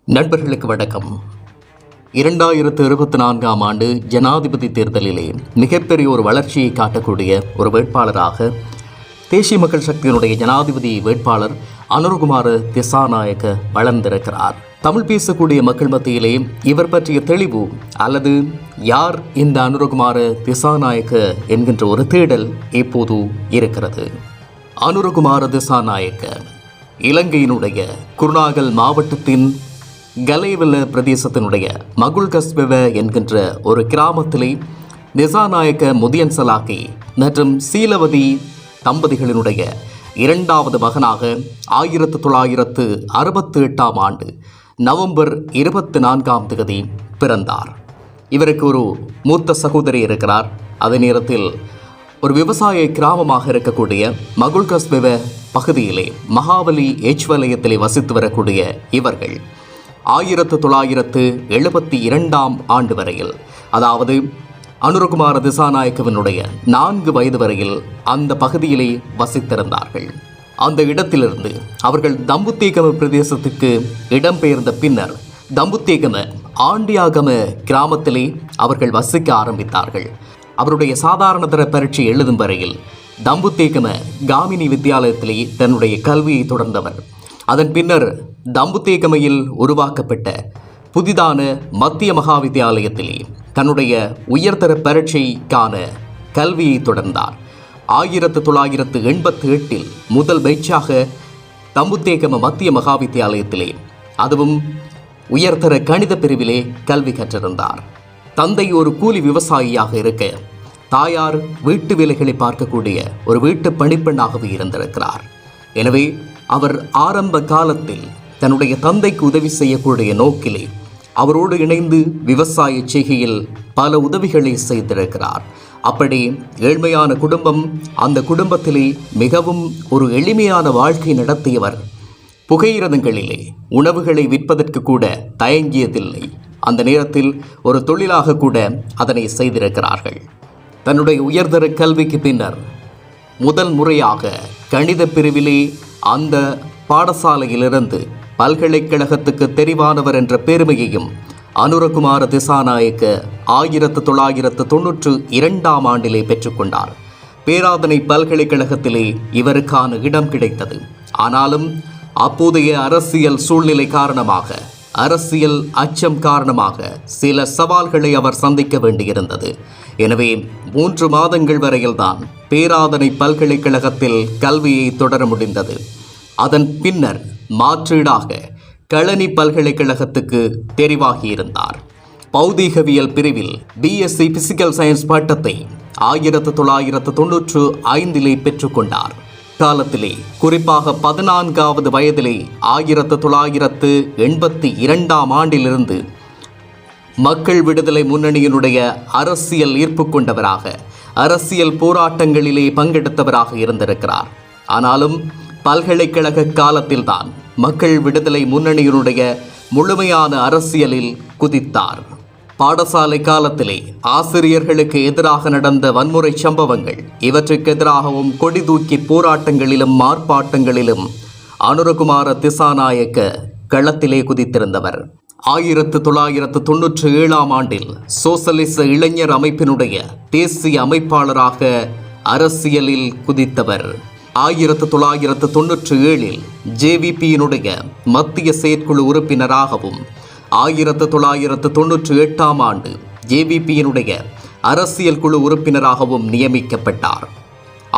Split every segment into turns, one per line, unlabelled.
நண்பர்களுக்கு வணக்கம். 2024ஆம் ஆண்டு ஜனாதிபதி தேர்தலிலே மிகப்பெரிய ஒரு வளர்ச்சியை காட்டக்கூடிய ஒரு வேட்பாளராக தேசிய மக்கள் சக்தியினுடைய ஜனாதிபதி வேட்பாளர் அனுரகுமார திசாநாயக்க வளர்ந்திருக்கிறார். தமிழ் பேசக்கூடிய மக்கள் மத்தியிலே இவர் பற்றிய தெளிவு அல்லது யார் இந்த அனுரகுமார திசாநாயக்க என்கின்ற ஒரு தேடல் இப்போது இருக்கிறது. அனுரகுமார திசாநாயக்க இலங்கையினுடைய குருநாகல் மாவட்டத்தின் கலேவல பிரதேசத்தினுடைய மகுல்கஸ்பெவ என்கின்ற ஒரு கிராமத்திலே திசாநாயக்க முதியன் சலாக்கி மற்றும் சீலவதி தம்பதிகளினுடைய இரண்டாவது மகனாக 1968ஆம் ஆண்டு நவம்பர் 24ஆம் தேதி பிறந்தார். இவருக்கு ஒரு மூத்த சகோதரி இருக்கிறார். அதே நேரத்தில் ஒரு விவசாய கிராமமாக இருக்கக்கூடிய மகுல்கஸ்பெவ பகுதியிலே மகாவலி எச் வலயத்திலே வசித்து வரக்கூடிய இவர்கள் 1972ஆம் ஆண்டு வரையில், அதாவது அனுரகுமார திசாநாயக்கவினுடைய 4 வயது வரையில் அந்த பகுதியிலே வசித்திருந்தார்கள். அந்த இடத்திலிருந்து அவர்கள் தம்புத்தேகம பிரதேசத்துக்கு இடம்பெயர்ந்த பின்னர் தம்புத்தேகம ஆண்டியாகம கிராமத்திலே அவர்கள் வசிக்க ஆரம்பித்தார்கள். அவருடைய சாதாரண தர பரீட்சை எழுதும் வரையில் தம்புத்தேகம காமினி வித்தியாலயத்திலே தன்னுடைய கல்வியை தொடர்ந்தவர். அதன் பின்னர் தம்புத்தேகமையில் உருவாக்கப்பட்ட புதிதான மத்திய மகா வித்தியாலயத்திலே தன்னுடைய உயர்தர பரீட்சைக்கான கல்வியை தொடர்ந்தார். 1988 முதல் பேட்சாக தம்புத்தேகம மத்திய மகா வித்தியாலயத்திலே, அதுவும் உயர்தர கணித பிரிவிலே கல்வி கற்றிருந்தார். தந்தை ஒரு கூலி விவசாயியாக இருக்க, தாயார் வீட்டு வேலைகளை பார்க்கக்கூடிய ஒரு வீட்டு பணிப்பெண்ணாகவே இருந்திருக்கிறார். எனவே அவர் ஆரம்ப காலத்தில் தன்னுடைய தந்தைக்கு உதவி செய்யக்கூடிய நோக்கிலே அவரோடு இணைந்து விவசாய செய்கையில் பல உதவிகளை செய்திருக்கிறார். அப்படி ஏழ்மையான குடும்பம், அந்த குடும்பத்திலே மிகவும் ஒரு எளிமையான வாழ்க்கை நடத்தியவர். புகையிரதங்களிலே உணவுகளை விற்பதற்கு கூட தயங்கியதில்லை. அந்த நேரத்தில் ஒரு தொழிலாக கூட அதனை செய்திருக்கிறார்கள். தன்னுடைய உயர்தர கல்விக்கு பின்னர் முதல் முறையாக கணித பிரிவிலே அந்த பாடசாலையிலிருந்து பல்கலைக்கழகத்துக்கு தெரிவானவர் என்ற பெருமையையும் அனுரகுமார திசாநாயக்க 1992ஆம் ஆண்டிலே பெற்றுக்கொண்டார். பேராதனை பல்கலைக்கழகத்திலே இவருக்கான இடம் கிடைத்தது. ஆனாலும் அப்போதைய அரசியல் சூழ்நிலை காரணமாக, அரசியல் அச்சம் காரணமாக சில சவால்களை அவர் சந்திக்க வேண்டியிருந்தது. எனவே 3 மாதங்கள் வரையில்தான் பேராதனை பல்கலைக்கழகத்தில் கல்வியை தொடர முடிந்தது. அதன் பின்னர் மாற்றீடாக களனி பல்கலைக்கழகத்துக்கு தெரிவாகியிருந்தார். பௌதீகவியல் பிரிவில் பிஎஸ்சி பிசிக்கல் சயின்ஸ் பட்டத்தை 1995 பெற்றுக்கொண்டார். காலத்திலே, குறிப்பாக 14வது வயதிலே 1982ஆம் ஆண்டிலிருந்து மக்கள் விடுதலை முன்னணியினுடைய அரசியல் ஈர்ப்பு கொண்டவராக, அரசியல் போராட்டங்களிலே பங்கெடுத்தவராக இருந்திருக்கிறார். ஆனாலும் பல்கலைக்கழக காலத்தில்தான் மக்கள் விடுதலை முன்னணியினுடைய முழுமையான அரசியலில் குதித்தார். பாடசாலை காலத்திலே ஆசிரியர்களுக்கு எதிராக நடந்த வன்முறை சம்பவங்கள், இவற்றுக்கு எதிராகவும் கொடி தூக்கி போராட்டங்களிலும் ஆர்ப்பாட்டங்களிலும் அனுரகுமார திசாநாயக்க களத்திலே குதித்திருந்தவர். 1997ஆம் ஆண்டில் சோசலிச இளைஞர் அமைப்பினுடைய தேசிய அமைப்பாளராக அரசியலில் குதித்தவர். 1997 ஜேவிபியினுடைய மத்திய செயற்குழு உறுப்பினராகவும், 1998ஆம் ஆண்டு ஜேவிபியினுடைய அரசியல் குழு உறுப்பினராகவும் நியமிக்கப்பட்டார்.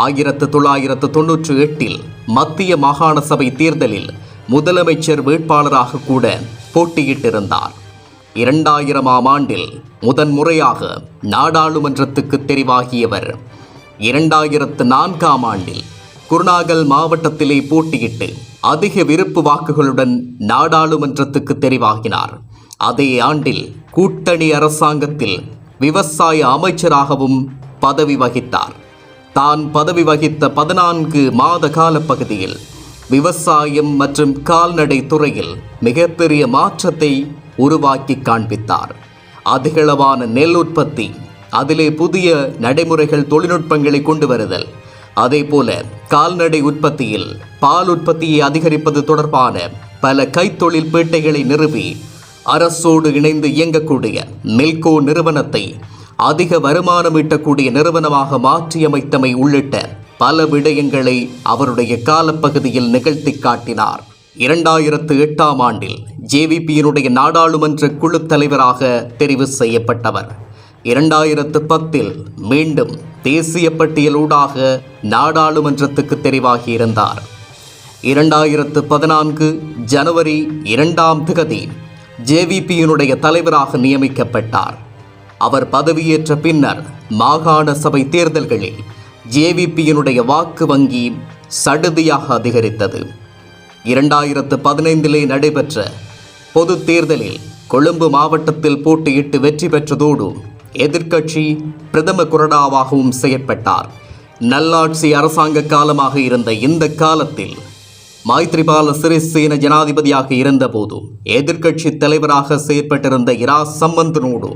1998 மத்திய மாகாண சபை தேர்தலில் முதலமைச்சர் வேட்பாளராக கூட போட்டியிட்டிருந்தார். 2000ஆம் ஆண்டில் முதன்முறையாக நாடாளுமன்றத்துக்கு தெரிவாகியவர். 2004ஆம் ஆண்டில் குருநாகல் மாவட்டத்திலே போட்டியிட்டு அதிக விருப்பு வாக்குகளுடன் நாடாளுமன்றத்துக்கு தெரிவாகினார். அதே ஆண்டில் கூட்டணி அரசாங்கத்தில் விவசாய அமைச்சராகவும் பதவி வகித்தார். தான் பதவி வகித்த 14 மாத கால பகுதியில் விவசாயம் மற்றும் கால்நடை துறையில் மிகப்பெரிய மாற்றத்தை உருவாக்கி காண்பித்தார். அதிகளவான நெல் உற்பத்தி, அதிலே புதிய நடைமுறைகள், தொழில்நுட்பங்களை கொண்டு வருதல், அதேபோல கால்நடை உற்பத்தியில் பால் உற்பத்தியை அதிகரிப்பது தொடர்பான பல கைத்தொழில் பேட்டைகளை நிறுவி அரசோடு இணைந்து இயங்கக்கூடிய மில்கோ நிறுவனத்தை அதிக வருமானம் ஈட்டக்கூடிய நிறுவனமாக மாற்றியமைத்தமை உள்ளிட்ட பல விடயங்களை அவருடைய காலப்பகுதியில் நிகழ்த்தி காட்டினார். 2008ஆம் ஆண்டில் ஜேவிபியினுடைய நாடாளுமன்ற குழு தலைவராக தெரிவு செய்யப்பட்டவர். 2010இல் மீண்டும் தேசிய பட்டியலூடாக நாடாளுமன்றத்துக்கு தெரிவாகியிருந்தார். 2014 ஜனவரி 2ஆம் தேதி ஜேவிபியினுடைய தலைவராக நியமிக்கப்பட்டார். அவர் பதவியேற்ற பின்னர் மாகாண சபை தேர்தல்களில் ஜேவிபியினுடைய வாக்கு வங்கி சடுதியாக அதிகரித்தது. 2015 நடைபெற்ற பொது தேர்தலில் கொழும்பு மாவட்டத்தில் போட்டியிட்டு வெற்றி பெற்றதோடு எதிர்க்கட்சி பிரதம கொறடாவாகவும் செயற்பட்டார். நல்லாட்சி அரசாங்க காலமாக இருந்த இந்த காலத்தில் மைத்ரிபால சிறிசேன ஜனாதிபதியாக இருந்தபோது எதிர்க்கட்சி தலைவராக செயற்பட்டிருந்த இரா சம்பந்தனோடு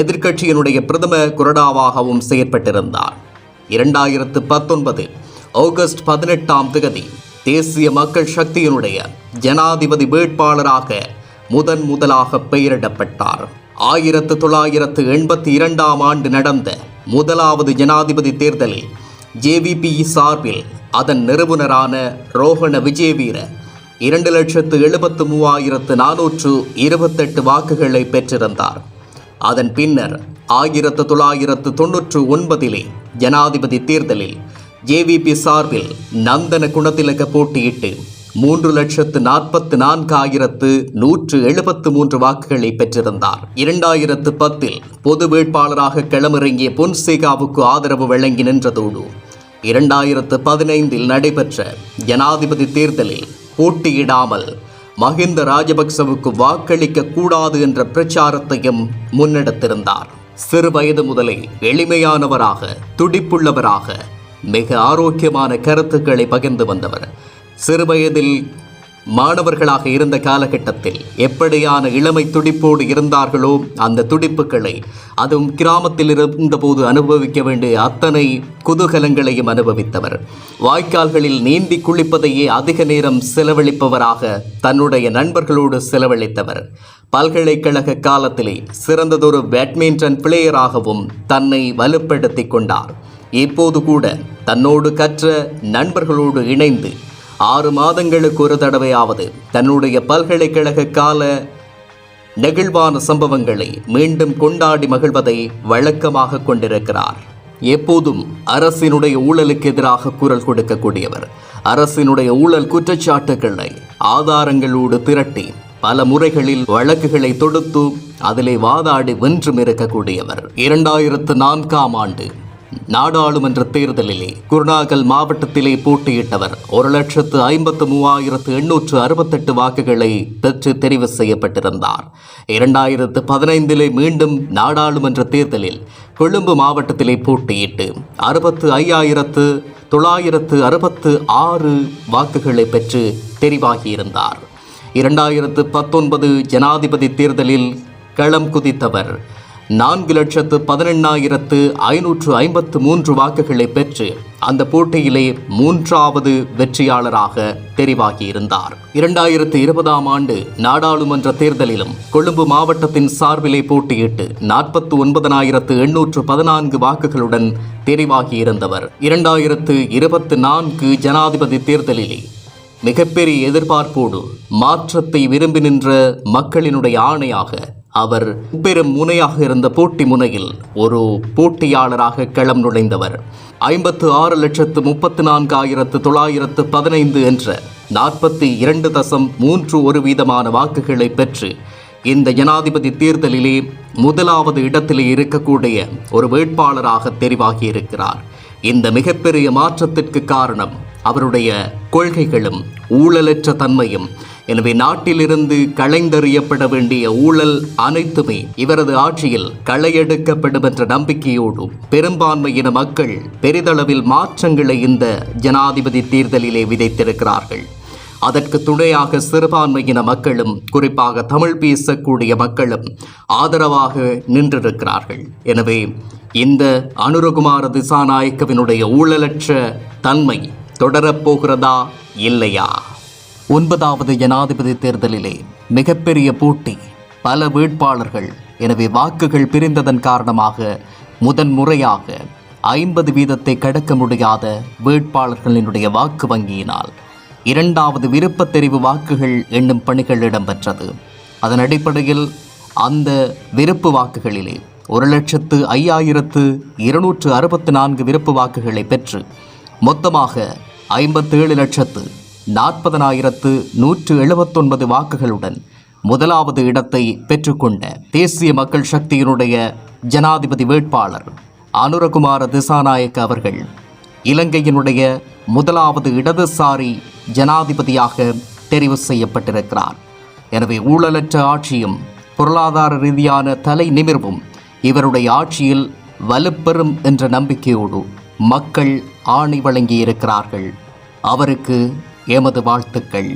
எதிர்க்கட்சியினுடைய பிரதம கொறடாவாகவும் செயற்பட்டிருந்தார். 2019 ஆகஸ்ட் 18ஆம் தேதி தேசிய மக்கள் சக்தியினுடைய ஜனாதிபதி வேட்பாளராக முதலாக பெயரிடப்பட்டார். 1982ஆம் ஆண்டு நடந்த முதலாவது ஜனாதிபதி தேர்தலில் ஜேவிபி சார்பில் அதன் நிறுவனரான ரோஹண விஜயவீர 2,73,428 வாக்குகளை பெற்றிருந்தார். அதன் பின்னர் 1999 ஜனாதிபதி தேர்தலில் ஜேவிபி சார்பில் நந்தன குணத்திலக போட்டியிட்டு 3,44,173 வாக்குகளை பெற்றிருந்தார். 2010 பொது வேட்பாளராக களமிறங்கிய பொன்சேகாவுக்கு ஆதரவு வழங்கி நின்றதோடு 2015 நடைபெற்ற ஜனாதிபதி தேர்தலில் போட்டியிடாமல் மஹிந்த ராஜபக்சவுக்கு வாக்களிக்க கூடாது என்ற பிரச்சாரத்தையும் முன்னெடுத்திருந்தார். சிறு வயது முதலே எளிமையானவராக, துடிப்புள்ளவராக, மிக ஆரோக்கியமான கருத்துக்களை பகிர்ந்து வந்தவர். சிறுவயதில் மாணவர்களாக இருந்த காலகட்டத்தில் எப்படியான இளமை துடிப்போடு இருந்தார்களோ அந்த துடிப்புகளை, அதுவும் கிராமத்தில் இருந்தபோது அனுபவிக்க வேண்டிய அத்தனை குதூகலங்களையும் அனுபவித்தவர். வாய்க்கால்களில் நீந்தி குளிப்பதையே அதிக நேரம் செலவழிப்பவராக தன்னுடைய நண்பர்களோடு செலவழித்தவர். பல்கலைக்கழக காலத்திலே சிறந்ததொரு பேட்மிண்டன் பிளேயராகவும் தன்னை வலுப்படுத்தி கொண்டார். இப்போது கூட தன்னோடு கற்ற நண்பர்களோடு இணைந்து 6 மாதங்களுக்கு ஒரு தடவையாவது தன்னுடைய பல்கலைக்கழக கால நெகிழ்வான சம்பவங்களை மீண்டும் கொண்டாடி மகிழ்வதை வழக்கமாக கொண்டிருக்கிறார். எப்போதும் அரசினுடைய ஊழலுக்கு எதிராக குரல் கொடுக்கக்கூடியவர். அரசினுடைய ஊழல் குற்றச்சாட்டுகளை ஆதாரங்களோடு திரட்டி பல முறைகளில் வழக்குகளை தொடுத்து அதிலே வாதாடி வென்றும் இருக்கக்கூடியவர். 2004ஆம் ஆண்டு நாடாளுமன்ற தேர்தலிலே குருநாகல் மாவட்டத்திலே போட்டியிட்டவர் 1,53,868 வாக்குகளை பெற்று தெரிவு செய்யப்பட்டிருந்தார். 2015 மீண்டும் நாடாளுமன்ற தேர்தலில் கொழும்பு மாவட்டத்திலே போட்டியிட்டு 65,966 வாக்குகளை பெற்று தெரிவாகியிருந்தார். 2019 ஜனாதிபதி தேர்தலில் களம் குதித்தவர் 4,18,553 வாக்குகளை பெற்று அந்த போட்டியிலே 3வது வெற்றியாளராக தெரிவாகியிருந்தார். 2020ஆம் ஆண்டு நாடாளுமன்ற தேர்தலிலும் கொழும்பு மாவட்டத்தின் சார்பிலே போட்டியிட்டு 49,814 வாக்குகளுடன் தெரிவாகியிருந்தவர். 2024 ஜனாதிபதி தேர்தலிலே மிகப்பெரிய எதிர்பார்ப்போடு மாற்றத்தை விரும்பி நின்ற மக்களினுடைய ஆணையாக அவர் பெரும் முனையாக இருந்த போட்டி முனையில் ஒரு போட்டியாளராக களம் நுழைந்தவர். 56,34,915 என்ற 42.31% வாக்குகளை பெற்று இந்த ஜனாதிபதி தேர்தலிலே முதலாவது இடத்திலே இருக்கக்கூடிய ஒரு வேட்பாளராக தெரிவாகியிருக்கிறார். இந்த மிகப்பெரிய மாற்றத்திற்கு காரணம் அவருடைய கொள்கைகளும் ஊழலற்ற தன்மையும். எனவே நாட்டிலிருந்து களைந்தறியப்பட வேண்டிய ஊழல் அனைத்துமே இவரது ஆட்சியில் களையெடுக்கப்படும் என்ற நம்பிக்கையோடு பெரும்பான்மையின மக்கள் பெரிதளவில் மாற்றங்களை இந்த ஜனாதிபதி தேர்தலிலே விதைத்திருக்கிறார்கள். அதற்கு துணையாக சிறுபான்மையின மக்களும் குறிப்பாக தமிழ் பேசக்கூடிய மக்களும் ஆதரவாக நின்றிருக்கிறார்கள். எனவே இந்த அனுரகுமார திசாநாயக்கவினுடைய ஊழலற்ற தன்மை தொடரப்போகிறதா இல்லையா? 9வது ஜனாதிபதி தேர்தலிலே மிகப்பெரிய போட்டி, பல வேட்பாளர்கள். எனவே வாக்குகள் பிரிந்ததன் காரணமாக முதன்முறையாக 50 வீதத்தை கடக்க முடியாத வேட்பாளர்களினுடைய வாக்கு வங்கியினால் 2வது விருப்பத் தெரிவு வாக்குகள் எண்ணும் பணிகள் இடம்பெற்றது. அதன் அடிப்படையில் அந்த விருப்பு வாக்குகளிலே 1,05,264 விருப்பு வாக்குகளை பெற்று மொத்தமாக 57,40,179 வாக்குகளுடன் முதலாவது இடத்தை பெற்றுக்கொண்ட தேசிய மக்கள் சக்தியினுடைய ஜனாதிபதி வேட்பாளர் அனுரகுமார திசாநாயக்க அவர்கள் இலங்கையினுடைய முதலாவது இடதுசாரி ஜனாதிபதியாக தெரிவு செய்யப்பட்டிருக்கிறார். எனவே ஊழலற்ற ஆட்சியும் பொருளாதார ரீதியான தலை நிமிர்வும் இவருடைய ஆட்சியில் வலுப்பெறும் என்ற நம்பிக்கையோடு மக்கள் ஆணை வழங்கியிருக்கிறார்கள். அவருக்கு எமது வாழ்த்துக்கள்.